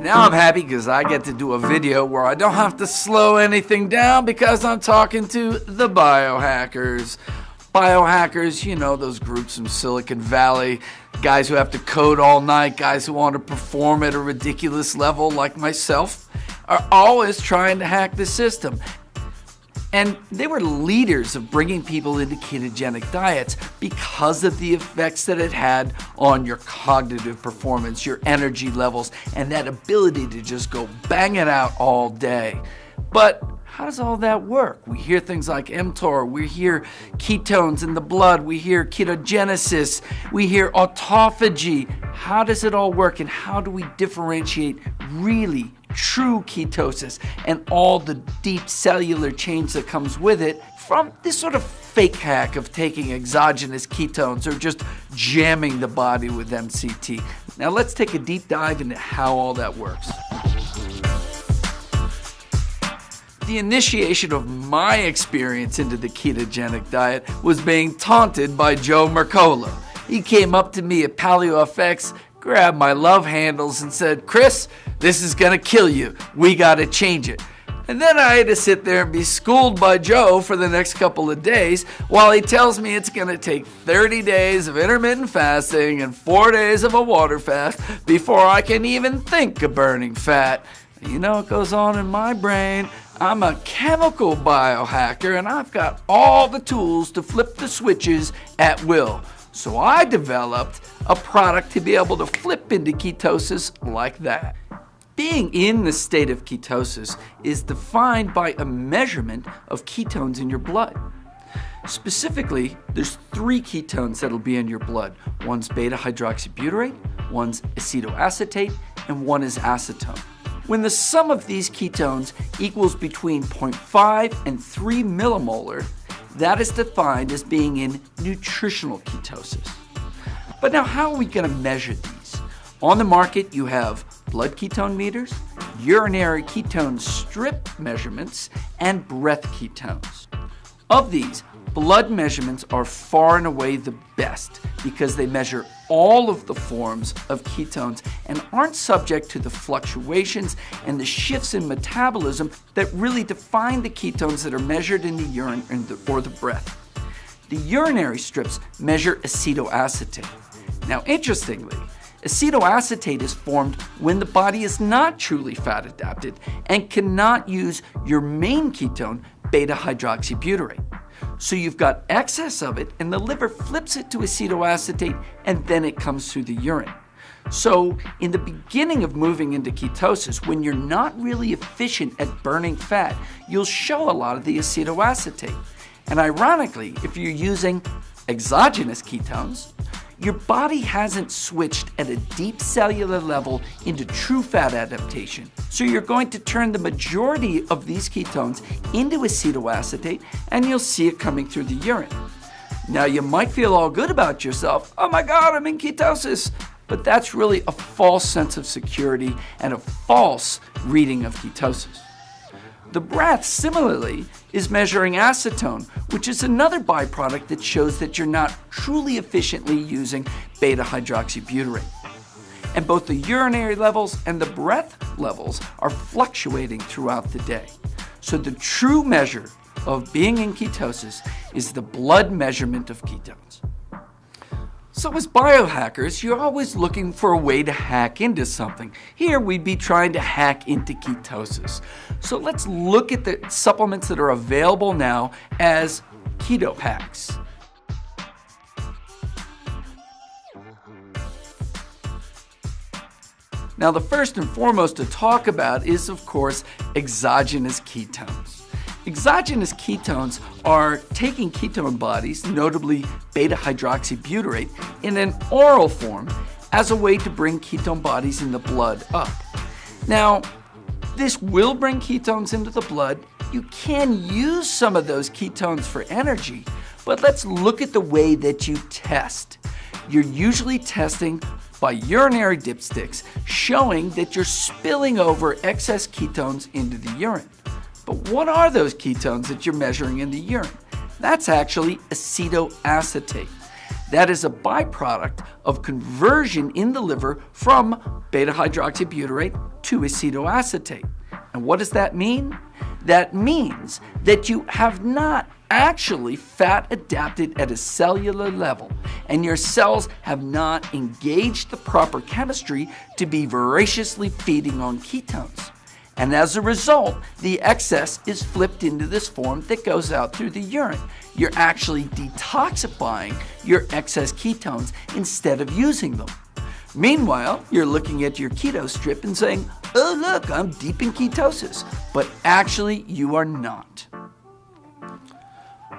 Now I'm happy because I get to do a video where I don't have to slow anything down because I'm talking to the BioHackers. BioHackers, you know, those groups from Silicon Valley, guys who have to code all night, guys who want to perform at a ridiculous level like myself, are always trying to hack the system. And they were leaders of bringing people into ketogenic diets because of the effects that it had on your cognitive performance, your energy levels, and that ability to just go bang it out all day. But how does all that work? We hear things like mTOR, we hear ketones in the blood, we hear ketogenesis, we hear autophagy. How does it all work, and how do we differentiate really true ketosis and all the deep cellular change that comes with it from this sort of fake hack of taking exogenous ketones or just jamming the body with MCT? Now let's take a deep dive into how all that works. The initiation of my experience into the ketogenic diet was being taunted by Joe Mercola. He came up to me at PaleoFX, grabbed my love handles and said, "Chris, this is gonna kill you. We gotta change it." And then I had to sit there and be schooled by Joe for the next couple of days while he tells me it's gonna take 30 days of intermittent fasting and 4 days of a water fast before I can even think of burning fat. You know what goes on in my brain? I'm a chemical biohacker and I've got all the tools to flip the switches at will. So I developed a product to be able to flip into ketosis like that. Being in the state of ketosis is defined by a measurement of ketones in your blood. Specifically, there's 3 ketones that'll be in your blood. One's beta-hydroxybutyrate, one's acetoacetate, and one is acetone. When the sum of these ketones equals between 0.5 and 3 millimolar, that is defined as being in nutritional ketosis. But now how are we going to measure these? On the market you have blood ketone meters, urinary ketone strip measurements, and breath ketones. Of these, blood measurements are far and away the best because they measure all of the forms of ketones and aren't subject to the fluctuations and the shifts in metabolism that really define the ketones that are measured in the urine or the breath. The urinary strips measure acetoacetate. Now, interestingly, acetoacetate is formed when the body is not truly fat adapted and cannot use your main ketone, beta-hydroxybutyrate. So you've got excess of it and the liver flips it to acetoacetate and then it comes through the urine. So in the beginning of moving into ketosis, when you're not really efficient at burning fat, you'll show a lot of the acetoacetate. And ironically, if you're using exogenous ketones, your body hasn't switched at a deep cellular level into true fat adaptation. So you're going to turn the majority of these ketones into acetoacetate and you'll see it coming through the urine. Now you might feel all good about yourself. Oh my God, I'm in ketosis. But that's really a false sense of security and a false reading of ketosis. The breath, similarly, is measuring acetone, which is another byproduct that shows that you're not truly efficiently using beta-hydroxybutyrate. And both the urinary levels and the breath levels are fluctuating throughout the day. So the true measure of being in ketosis is the blood measurement of ketones. So as biohackers, you're always looking for a way to hack into something. Here we'd be trying to hack into ketosis. So let's look at the supplements that are available now as keto hacks. Now the first and foremost to talk about is, of course, exogenous ketones. Exogenous ketones are taking ketone bodies, notably beta-hydroxybutyrate, in an oral form as a way to bring ketone bodies in the blood up. Now, this will bring ketones into the blood. You can use some of those ketones for energy, but let's look at the way that you test. You're usually testing by urinary dipsticks, showing that you're spilling over excess ketones into the urine. But what are those ketones that you're measuring in the urine? That's actually acetoacetate. That is a byproduct of conversion in the liver from beta-hydroxybutyrate to acetoacetate. And what does that mean? That means that you have not actually fat adapted at a cellular level, and your cells have not engaged the proper chemistry to be voraciously feeding on ketones. And as a result, the excess is flipped into this form that goes out through the urine. You're actually detoxifying your excess ketones instead of using them. Meanwhile, you're looking at your keto strip and saying, oh look, I'm deep in ketosis. But actually, you are not.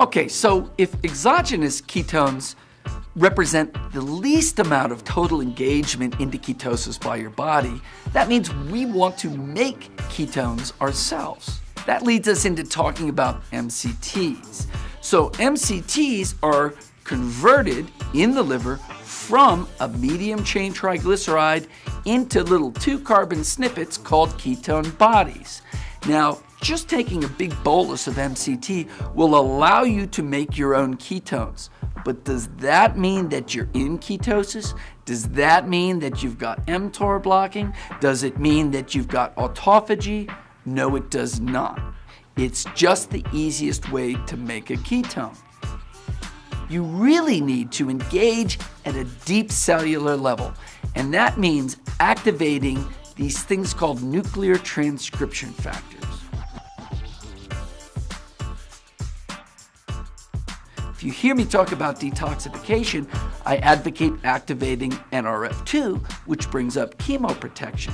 Okay, so if exogenous ketones represent the least amount of total engagement into ketosis by your body, that means we want to make ketones ourselves. That leads us into talking about MCTs. So MCTs are converted in the liver from a medium chain triglyceride into little 2-carbon snippets called ketone bodies. Now, just taking a big bolus of MCT will allow you to make your own ketones. But does that mean that you're in ketosis? Does that mean that you've got mTOR blocking? Does it mean that you've got autophagy? No, it does not. It's just the easiest way to make a ketone. You really need to engage at a deep cellular level, and that means activating these things called nuclear transcription factors. If you hear me talk about detoxification, I advocate activating NRF2, which brings up chemoprotection.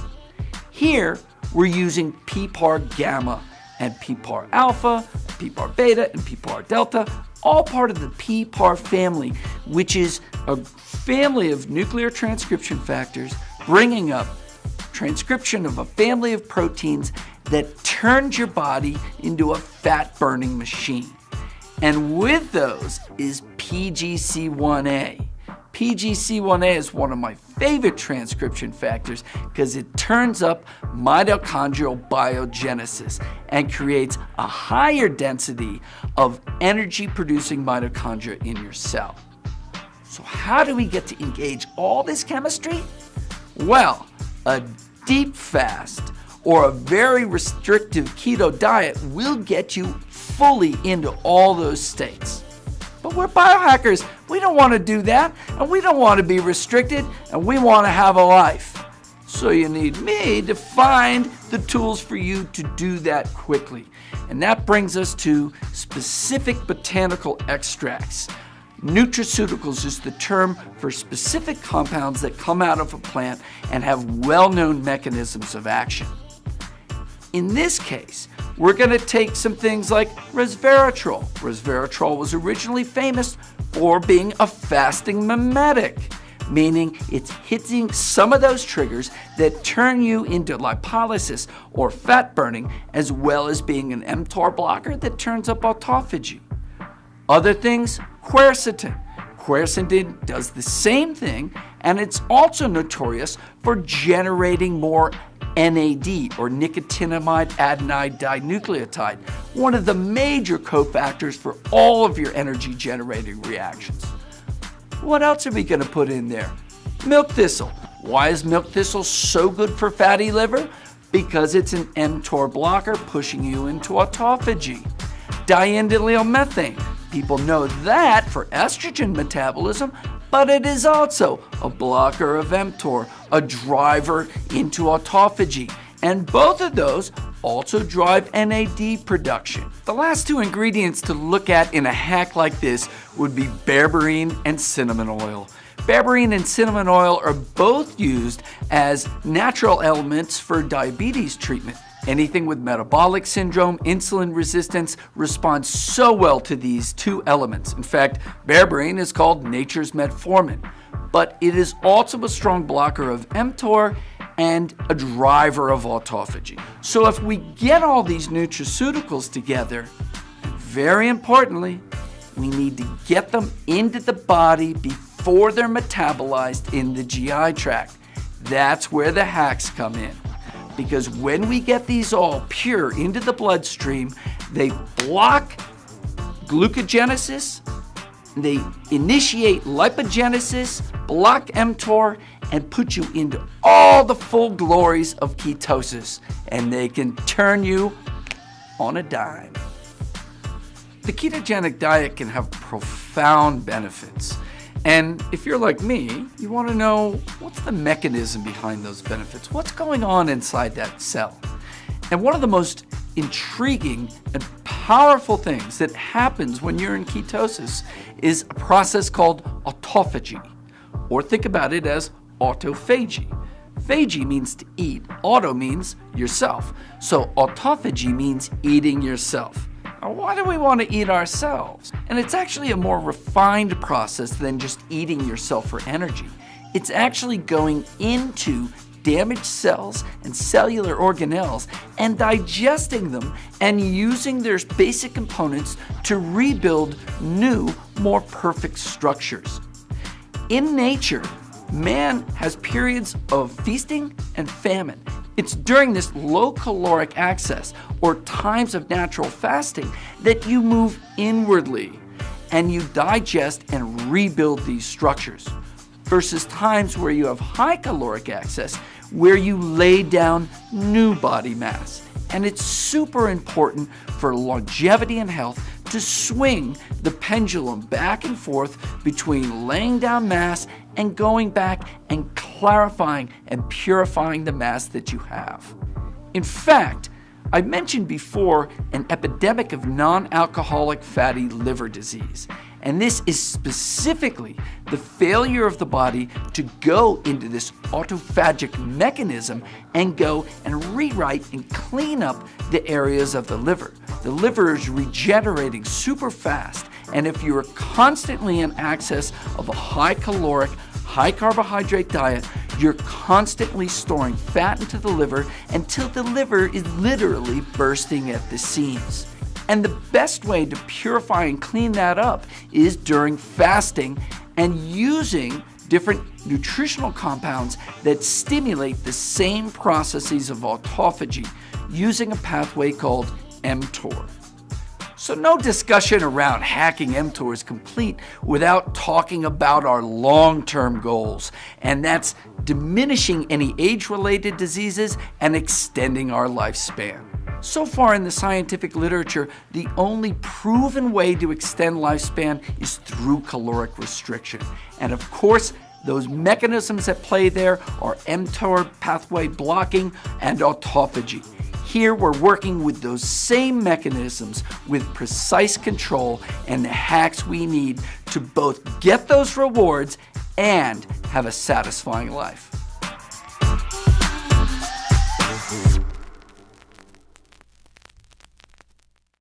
Here, we're using PPAR gamma and PPAR alpha, PPAR beta, and PPAR delta, all part of the PPAR family, which is a family of nuclear transcription factors bringing up transcription of a family of proteins that turns your body into a fat-burning machine. And with those is PGC1A. PGC1A is one of my favorite transcription factors because it turns up mitochondrial biogenesis and creates a higher density of energy-producing mitochondria in your cell. So how do we get to engage all this chemistry? Well, a deep fast or a very restrictive keto diet will get you fully into all those states. But we're biohackers. We don't want to do that, and we don't want to be restricted, and we want to have a life. So you need me to find the tools for you to do that quickly. And that brings us to specific botanical extracts. Nutraceuticals is the term for specific compounds that come out of a plant and have well-known mechanisms of action. In this case, we're going to take some things like resveratrol. Resveratrol was originally famous for being a fasting mimetic, meaning it's hitting some of those triggers that turn you into lipolysis or fat burning, as well as being an mTOR blocker that turns up autophagy. Other things, quercetin. Quercetin does the same thing, and it's also notorious for generating more NAD, or nicotinamide adenine dinucleotide, one of the major cofactors for all of your energy generating reactions. What else are we going to put in there? Milk thistle. Why is milk thistle so good for fatty liver? Because it's an mTOR blocker pushing you into autophagy. Diindolylmethane methane. People know that for estrogen metabolism, but it is also a blocker of mTOR, a driver into autophagy. And both of those also drive NAD production. The last two ingredients to look at in a hack like this would be berberine and cinnamon oil. Berberine and cinnamon oil are both used as natural elements for diabetes treatment. Anything with metabolic syndrome, insulin resistance responds so well to these two elements. In fact, berberine is called nature's metformin, but it is also a strong blocker of mTOR and a driver of autophagy. So if we get all these nutraceuticals together, very importantly, we need to get them into the body before they're metabolized in the GI tract. That's where the hacks come in. Because when we get these all pure into the bloodstream, they block glucogenesis They initiate lipogenesis, block mTOR, and put you into all the full glories of ketosis. And they can turn you on a dime. The ketogenic diet can have profound benefits. And if you're like me, you want to know what's the mechanism behind those benefits? What's going on inside that cell? And one of the most intriguing and powerful things that happens when you're in ketosis is a process called autophagy, or think about it as autophagy. Phagy means to eat. Auto means yourself. So autophagy means eating yourself. Now, why do we want to eat ourselves? And it's actually a more refined process than just eating yourself for energy. It's actually going into damaged cells and cellular organelles and digesting them and using their basic components to rebuild new, more perfect structures. In nature, man has periods of feasting and famine. It's during this low caloric access or times of natural fasting that you move inwardly and you digest and rebuild these structures, versus times where you have high caloric access where you lay down new body mass. And it's super important for longevity and health to swing the pendulum back and forth between laying down mass and going back and clarifying and purifying the mass that you have. In fact, I mentioned before an epidemic of non-alcoholic fatty liver disease. And this is specifically the failure of the body to go into this autophagic mechanism and go and rewrite and clean up the areas of the liver. The liver is regenerating super fast, and if you're constantly in excess of a high caloric, high carbohydrate diet, you're constantly storing fat into the liver until the liver is literally bursting at the seams. And the best way to purify and clean that up is during fasting and using different nutritional compounds that stimulate the same processes of autophagy using a pathway called mTOR. So no discussion around hacking mTOR is complete without talking about our long-term goals, and that's diminishing any age-related diseases and extending our lifespan. So far in the scientific literature, the only proven way to extend lifespan is through caloric restriction. And of course, those mechanisms at play there are mTOR pathway blocking and autophagy. Here we're working with those same mechanisms with precise control and the hacks we need to both get those rewards and have a satisfying life.